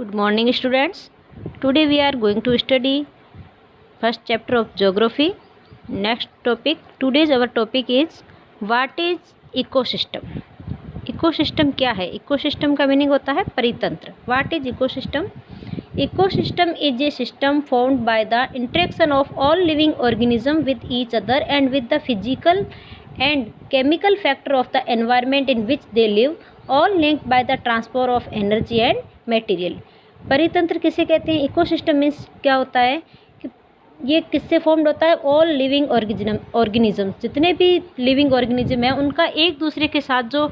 Good morning, students. Today we are going to study first chapter of geography. Next topic. Today's our topic is what is ecosystem. Ecosystem क्या है? Ecosystem का meaning होता है परितंत्र. What is ecosystem? Ecosystem is a system formed by the interaction of all living organisms with each other and with the physical and chemical factor of the environment in which they live, all linked by the transfer of energy and material. परितंत्र किसे कहते हैं? Ecosystem means क्या होता है कि ये किससे formed होता है? ऑल लिविंग ऑर्गेनिज्म, जितने भी लिविंग ऑर्गेनिज्म है उनका एक दूसरे के साथ जो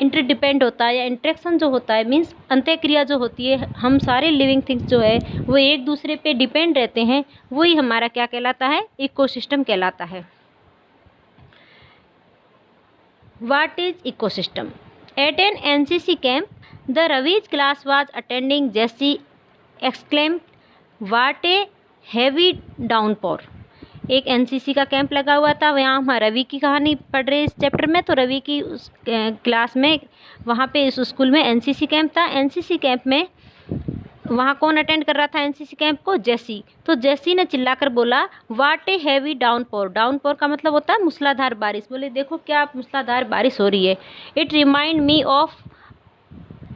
इंटरडिपेंड होता है या इंटरेक्शन जो होता है, मीन्स अंतःक्रिया जो होती है, हम सारे लिविंग थिंग्स जो है वो एक दूसरे पे डिपेंड रहते हैं, वही हमारा क्या कहलाता है? इकोसिस्टम कहलाता है. What is ecosystem? At an NCC camp, the Ravi's class was attending. Jessie exclaimed, "What a heavy downpour!" एक एनसीसी का कैंप लगा हुआ था, वहाँ हम रवि की कहानी पढ़ रहे इस चैप्टर में. तो रवि की उस क्लास में, वहाँ पे इस स्कूल में एनसीसी कैंप था. एनसीसी कैंप में वहाँ कौन अटेंड कर रहा था एनसीसी कैंप को? जेसी. तो जेसी ने चिल्लाकर बोला, वाट ए हैवी डाउनपोर. डाउनपोर का मतलब होता है मूसलाधार बारिश. बोले देखो क्या मूसलाधार बारिश हो रही है. It remind me of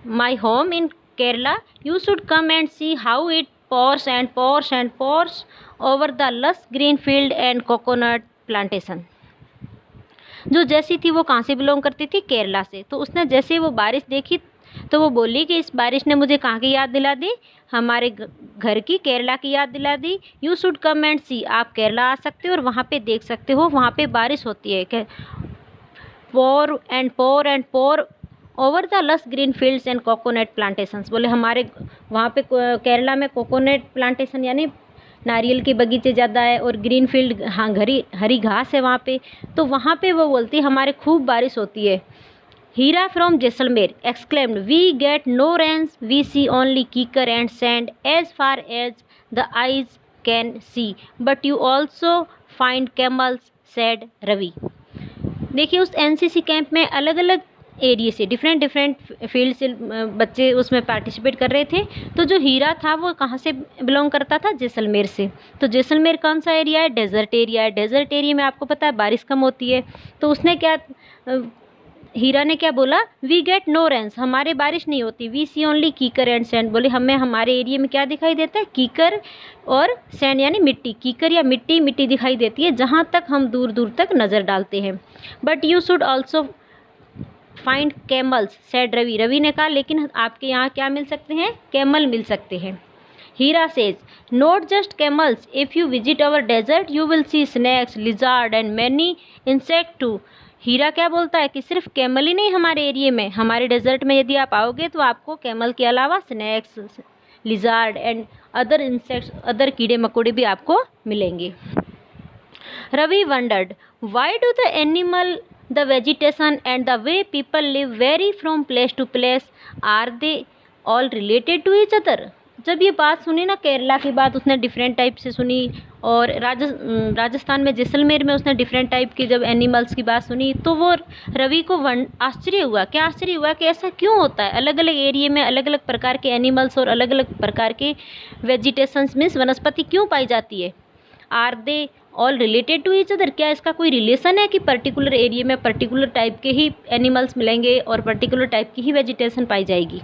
my home in Kerala. You should come and see how it pours and pours and pours over the lush green field and coconut plantation. जो जैसी थी वो कहाँ से बिलोंग करती थी? केरला से. तो उसने जैसे वो बारिश देखी तो वो बोली कि इस बारिश ने मुझे कहाँ की याद दिला दी? हमारे घर की, केरला की याद दिला दी. यू शुड कम एंड सी. आप केरला आ सकते हो और वहाँ पे देख सकते हो, वहाँ पे बारिश होती है. Pour and pour and pour over the lush green fields and coconut plantations. बोले हमारे वहाँ पे केरला में कोकोनट प्लांटेशन यानी नारियल के बगीचे ज़्यादा है और ग्रीन फील्ड, हाँ, हरी घास है वहाँ पे. तो वहाँ पे वो बोलती हमारे खूब बारिश होती है. Hira from Jaisalmer exclaimed, we get no rains, we see only keekar and sand as far as the eyes can see, but you also find camels, said Ravi. देखिए उस एनसीसी कैंप में अलग अलग एरिया से, डिफरेंट फील्ड से बच्चे उसमें पार्टिसिपेट कर रहे थे. तो जो हीरा था वो कहाँ से बिलोंग करता था? जैसलमेर से. तो जैसलमेर कौन सा एरिया है? डेजर्ट एरिया है. डेजर्ट एरिया में आपको पता है बारिश कम होती है. तो उसने क्या, हीरा ने क्या बोला? वी गेट नो रेन्स, हमारे बारिश नहीं होती. We see only keekar and sand. बोले हमें हमारे एरिया में क्या दिखाई देता है? कीकर और सैंड यानी मिट्टी. कीकर या मिट्टी दिखाई देती है जहाँ तक हम दूर दूर तक नज़र डालते हैं. But you should also find camels, said Ravi. Ravi ने कहा लेकिन आपके यहाँ क्या मिल सकते हैं? कैमल मिल सकते हैं. Hira says, not just camels, if you visit our desert you will see snacks, lizard and many insect too. Hira क्या बोलता है कि सिर्फ कैमल ही नहीं, हमारे एरिया में, हमारे डेजर्ट में यदि आप आओगे तो आपको कैमल के अलावा snakes, lizard and other insects, other कीड़े मकोड़े भी आपको मिलेंगे. Ravi wondered, why do the animal, the vegetation and the way people live vary from place to place, are they all related to each other? जब ये बात सुनी ना, केरला की बात उसने डिफरेंट टाइप से सुनी, और राजस्थान में जैसलमेर में उसने डिफरेंट टाइप की जब एनिमल्स की बात सुनी, तो वो रवि को आश्चर्य हुआ. क्या आश्चर्य हुआ कि ऐसा क्यों होता है? अलग अलग एरिया में अलग अलग प्रकार के एनिमल्स और अलग अलग प्रकार के वेजिटेशंस मीन्स वनस्पति क्यों पाई जाती है? Are they all related to each other. क्या इसका कोई रिलेशन है कि पर्टिकुलर एरिया में पर्टिकुलर टाइप के ही एनिमल्स मिलेंगे और पर्टिकुलर टाइप की ही वेजिटेशन पाई जाएगी?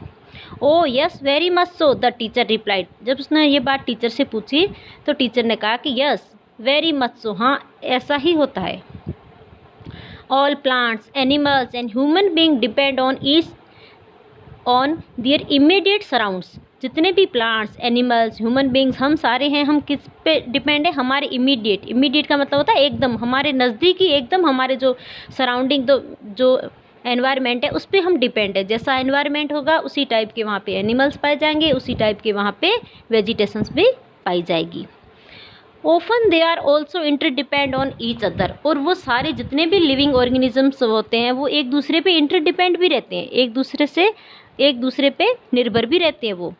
ओ yes, very much so, the teacher replied. जब उसने ये बात टीचर से पूछी तो टीचर ने कहा कि यस, वेरी मच सो, हाँ ऐसा ही होता है. All plants, animals and human being depend on each on their immediate surrounds. जितने भी प्लांट्स, एनिमल्स, ह्यूमन बींग्स, हम सारे हैं, हम किस पे डिपेंड है? हमारे इमीडिएट का मतलब होता है एकदम, हमारे नज़दीकी, एकदम हमारे जो सराउंडिंग, जो एनवायरनमेंट है उस पर हम डिपेंड है. जैसा एनवायरनमेंट होगा उसी टाइप के वहाँ पे एनिमल्स पाए जाएंगे, उसी टाइप के वहाँ पे वेजिटेशंस भी पाई जाएगी. Often they are also interdepend on each other. और वो सारे जितने भी लिविंग ऑर्गेनिजम्स होते हैं वो एक दूसरे पे इंटरडिपेंड भी रहते हैं, एक दूसरे पे निर्भर भी रहते हैं. वो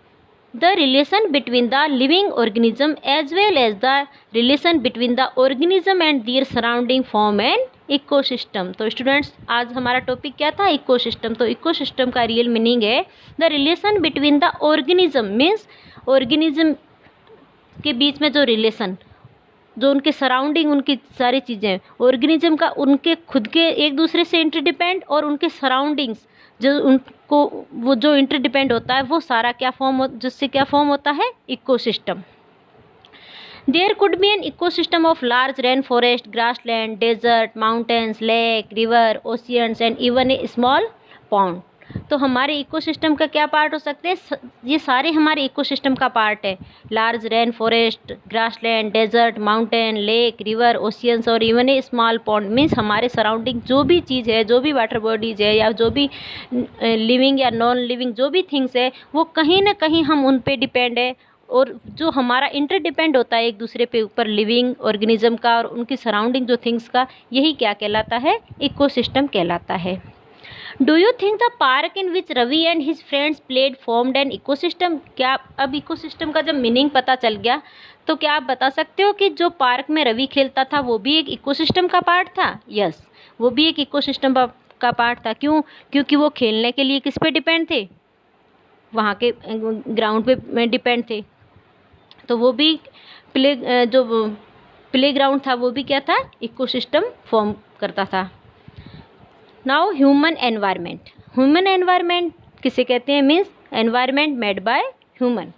the relation between the living organism as well as the relation between the organism and their surrounding form an ecosystem. तो स्टूडेंट्स आज हमारा टॉपिक क्या था? इकोसिस्टम। तो इकोसिस्टम का रियल मीनिंग है the relation between the organism, means organism के बीच में जो रिलेशन, जो उनके सराउंडिंग, उनकी सारी चीज़ें, ऑर्गेनिज्म का उनके खुद के एक दूसरे से इंटरडिपेंड, और उनके सराउंडिंग्स जो उनको वो जो इंटरडिपेंड होता है, वो सारा क्या फॉर्म, जिससे क्या फॉर्म होता है? Ecosystem. There could be an ecosystem of large rainforest, grassland, desert, mountains, lake, river, oceans and even a small pond. तो हमारे इकोसिस्टम का क्या पार्ट हो सकते हैं? ये सारे हमारे इकोसिस्टम का पार्ट है। Large rain forest, grassland, desert, mountain, lake, river, oceans और even a small pond, means हमारे सराउंडिंग जो भी चीज़ है, जो भी वाटर बॉडीज है, या जो भी लिविंग या नॉन लिविंग जो भी थिंग्स है, वो कहीं ना कहीं हम उन पे डिपेंड है, और जो हमारा इंटरडिपेंड होता है एक दूसरे पे ऊपर, लिविंग ऑर्गेनिज्म का और उनकी सराउंडिंग जो थिंग्स का, यही क्या कहलाता है? इकोसिस्टम कहलाता है। Do you think the park in which Ravi and his friends played formed an ecosystem? क्या अब इकोसिस्टम का जब मीनिंग पता चल गया, तो क्या आप बता सकते हो कि जो पार्क में रवि खेलता था वो भी एक इकोसिस्टम का पार्ट था? यस, वो भी एक इकोसिस्टम का पार्ट था। क्यों? क्योंकि वो खेलने के लिए किस पे डिपेंड थे? वहाँ के ग्राउंड पे डिपेंड थे। तो वो भी जो प्लेग्राउंड था वो भी क्या था? इकोसिस्टम फॉर्म करता था। Now human environment. Human environment किसे कहते हैं? Means environment made by human.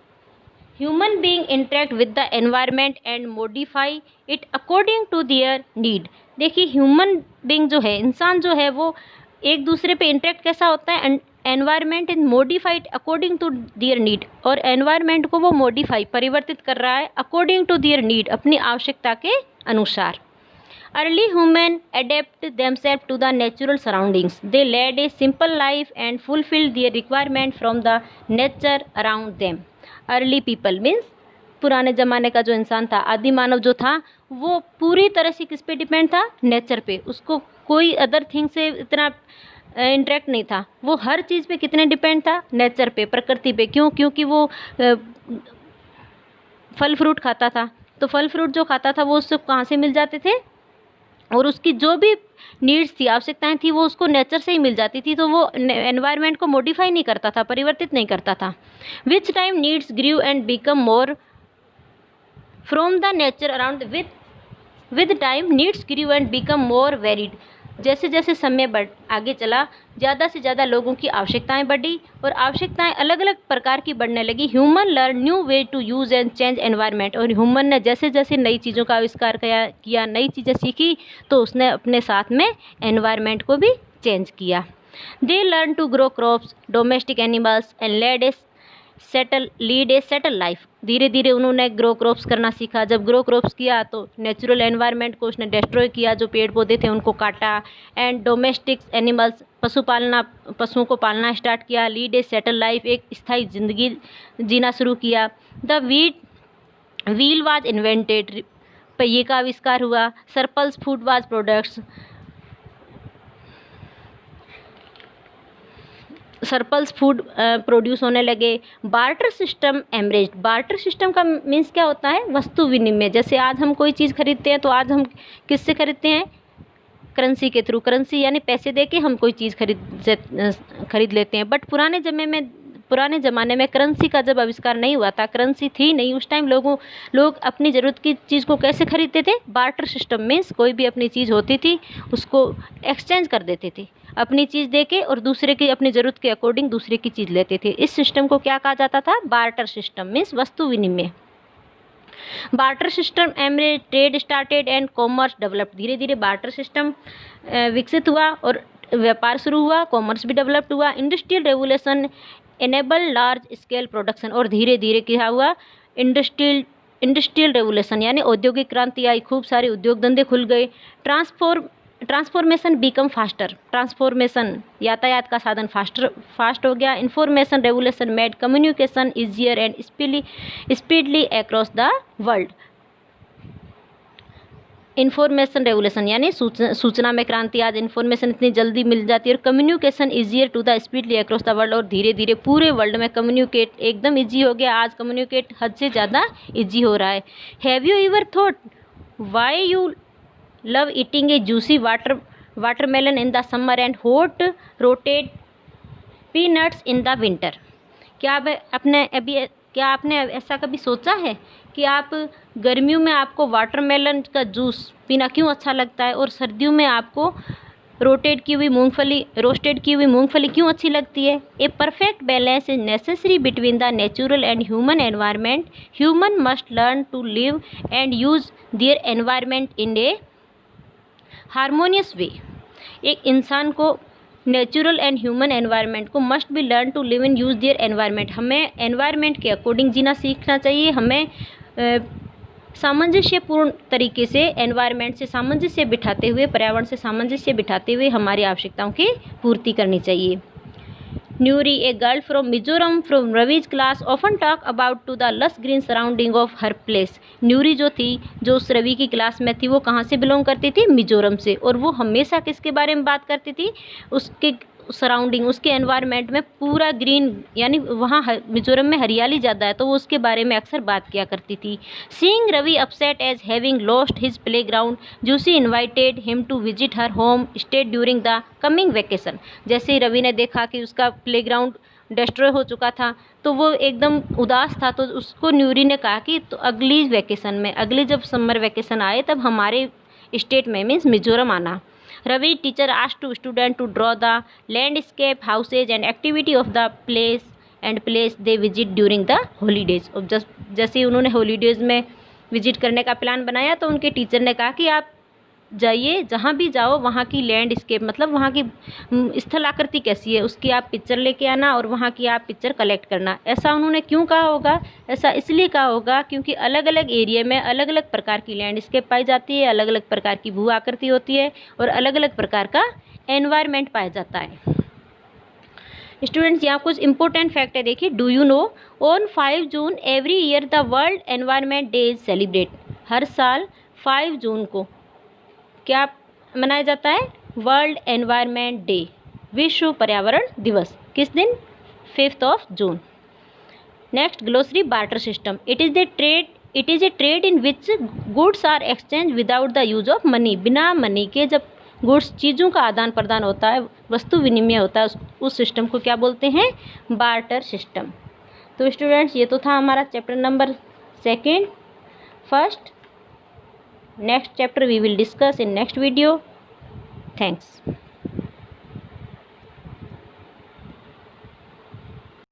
Human being interact with the environment and modify it according to their need. देखिए ह्यूमन बीइंग जो है, इंसान जो है, वो एक दूसरे पे इंटरेक्ट कैसा होता है? Environment is modified according to their need, और एनवायरनमेंट को वो मॉडिफाई, परिवर्तित कर रहा है अकॉर्डिंग टू दियर नीड, अपनी आवश्यकता के अनुसार। Early human adapt themselves to the natural surroundings, they led a simple life and fulfilled their requirement from the nature around them. Early people means पुराने ज़माने का जो इंसान था, आदि मानव जो था, वो पूरी तरह से किस पे डिपेंड था? नेचर पे। उसको कोई अदर थिंग से इतना इंटरेक्ट नहीं था। वो हर चीज़ पे कितने डिपेंड था? नेचर पे, प्रकृति पे। क्यों? क्योंकि वो फल फ्रूट खाता था, तो फल फ्रूट जो खाता था वो उससे कहाँ से मिल जाते थे? और उसकी जो भी नीड्स थी, आवश्यकताएं थी, वो उसको नेचर से ही मिल जाती थी। तो वो एनवायरनमेंट को मॉडिफाई नहीं करता था, परिवर्तित नहीं करता था। With time needs grew and become more from the nature around, with time needs grew and become more varied. जैसे जैसे समय आगे चला, ज़्यादा से ज़्यादा लोगों की आवश्यकताएं बढ़ी, और आवश्यकताएं अलग अलग प्रकार की बढ़ने लगी। Human learn new way to use and change environment, और ह्यूमन ने जैसे जैसे नई चीज़ों का आविष्कार किया, नई चीज़ें सीखी, तो उसने अपने साथ में एनवायरनमेंट को भी चेंज किया। They learn to grow crops, domestic animals and lead a settle life. धीरे धीरे उन्होंने ग्रो क्रॉप्स करना सीखा। जब ग्रो क्रॉप्स किया तो नेचुरल एनवायरनमेंट को उसने डिस्ट्रॉय किया, जो पेड़ पौधे थे उनको काटा। एंड डोमेस्टिक एनिमल्स, पशुओं को पालना स्टार्ट किया। लीड ए सेटल लाइफ, एक स्थायी जिंदगी जीना शुरू किया। द व्हील वाज इन्वेंटेड, पहिए का आविष्कार हुआ। Surplus food was products, surplus food produce होने लगे। Barter system emerge. Barter system का मीन्स क्या होता है? वस्तु विनिमय। जैसे आज हम कोई चीज़ खरीदते हैं, तो आज हम किससे खरीदते हैं? करेंसी के थ्रू। करेंसी यानी पैसे दे के हम कोई चीज़ खरीद लेते हैं। बट पुराने ज़माने में करेंसी का जब आविष्कार नहीं हुआ था, करेंसी थी नहीं उस टाइम, लोग अपनी ज़रूरत की चीज़ को कैसे खरीदते थे? Barter system. मीन्स कोई भी अपनी चीज़ होती थी उसको एक्सचेंज कर देते थे, अपनी चीज़ देके, और दूसरे की अपनी ज़रूरत के अकॉर्डिंग दूसरे की चीज़ लेते थे। इस सिस्टम को क्या कहा जाता था? Barter system. मीन्स वस्तु विनिमय। Barter system Emre trade started and commerce developed. धीरे धीरे बार्टर सिस्टम विकसित हुआ और व्यापार शुरू हुआ, कॉमर्स भी डेवलप्ड हुआ। Industrial revolution enable large scale production, और धीरे धीरे क्या हुआ? इंडस्ट्रियल रेवोल्यूशन यानी औद्योगिक क्रांति आई, खूब सारे उद्योग धंधे खुल गए। Transformation become faster. ट्रांसफॉर्मेशन, यातायात का साधन फास्ट हो गया। Information revolution made communication easier and speedily across the world. Information revolution यानी सूचना में क्रांति। आज इंफॉर्मेशन इतनी जल्दी मिल जाती है, और communication easier to the speedily across the world, और धीरे धीरे पूरे वर्ल्ड में कम्युनिकेट एकदम इजी हो गया। आज कम्युनिकेट हद से ज़्यादा इजी हो रहा है। Have you ever thought why you love eating a juicy watermelon in the summer and hot roasted peanuts in the winter. क्या आपने ऐसा कभी सोचा है कि आप गर्मियों में आपको वाटरमेलन का जूस पीना क्यों अच्छा लगता है और सर्दियों में आपको रोस्टेड की हुई मूंगफली क्यों अच्छी लगती है? A perfect balance is necessary between the natural and human environment. Human must learn to live and use their environment in a harmonious way. एक इंसान को नेचुरल एंड ह्यूमन एनवायरनमेंट को must be learn to live and use their environment. हमें environment के according जीना सीखना चाहिए. हमें सामंजस्यपूर्ण तरीके से एनवायरनमेंट से सामंजस्य बिठाते हुए, पर्यावरण से सामंजस्य बिठाते हुए हमारी आवश्यकताओं की पूर्ति करनी चाहिए. Nuri, a girl from Mizoram from Ravi's class, often talk about to the lush green surrounding of her place. Nuri जो थी, जो उस रवि की क्लास में थी, वो कहाँ से बिलोंग करती थी? मिजोरम से. और वो हमेशा किसके बारे में बात करती थी? उसके सराउंडिंग, उसके एनवायरनमेंट में पूरा ग्रीन, यानी वहाँ मिजोरम में हरियाली ज़्यादा है, तो वो उसके बारे में अक्सर बात किया करती थी. Seeing Ravi upset as having lost his playground, Jessy invited him to visit her home state during the coming vacation. जैसे ही रवि ने देखा कि उसका प्ले ग्राउंड डिस्ट्रॉय हो चुका था, तो वो एकदम उदास था. तो उसको न्यूरी ने कहा कि तो अगली वेकेशन में, अगली जब समर वेकेशन आए तब हमारे स्टेट में, मीन्स मिजोरम आना. Ravi teacher asked to student to draw the landscape, houses and activity of the place they visit during the holidays. और जैसे उन्होंने हॉलीडेज़ में विजिट करने का प्लान बनाया तो उनके टीचर ने कहा कि आप जाइए, जहाँ भी जाओ वहाँ की लैंडस्केप, मतलब वहाँ की स्थल आकृति कैसी है उसकी आप पिक्चर लेके आना और वहाँ की आप पिक्चर कलेक्ट करना. ऐसा उन्होंने क्यों कहा होगा? ऐसा इसलिए कहा होगा क्योंकि अलग अलग एरिया में अलग अलग प्रकार की लैंडस्केप पाई जाती है, अलग अलग प्रकार की भू आकृति होती है और अलग अलग प्रकार का एनवायरनमेंट पाया जाता है. स्टूडेंट्स, यहाँ कुछ इंपॉर्टेंट फैक्ट है, देखिए. Do you know on 5 June every year the world environment day is celebrate. हर साल 5 जून को क्या मनाया जाता है? वर्ल्ड एनवायरनमेंट डे, विश्व पर्यावरण दिवस. किस दिन? 5 जून. Next, glossary barter system. It is a trade in which goods are exchange without the use of money. बिना मनी के जब गुड्स, चीज़ों का आदान प्रदान होता है, वस्तु विनिमय होता है, उस सिस्टम को क्या बोलते हैं? Barter system. तो स्टूडेंट्स, ये तो था हमारा chapter number 2. First. Next chapter we will discuss in next video. Thanks.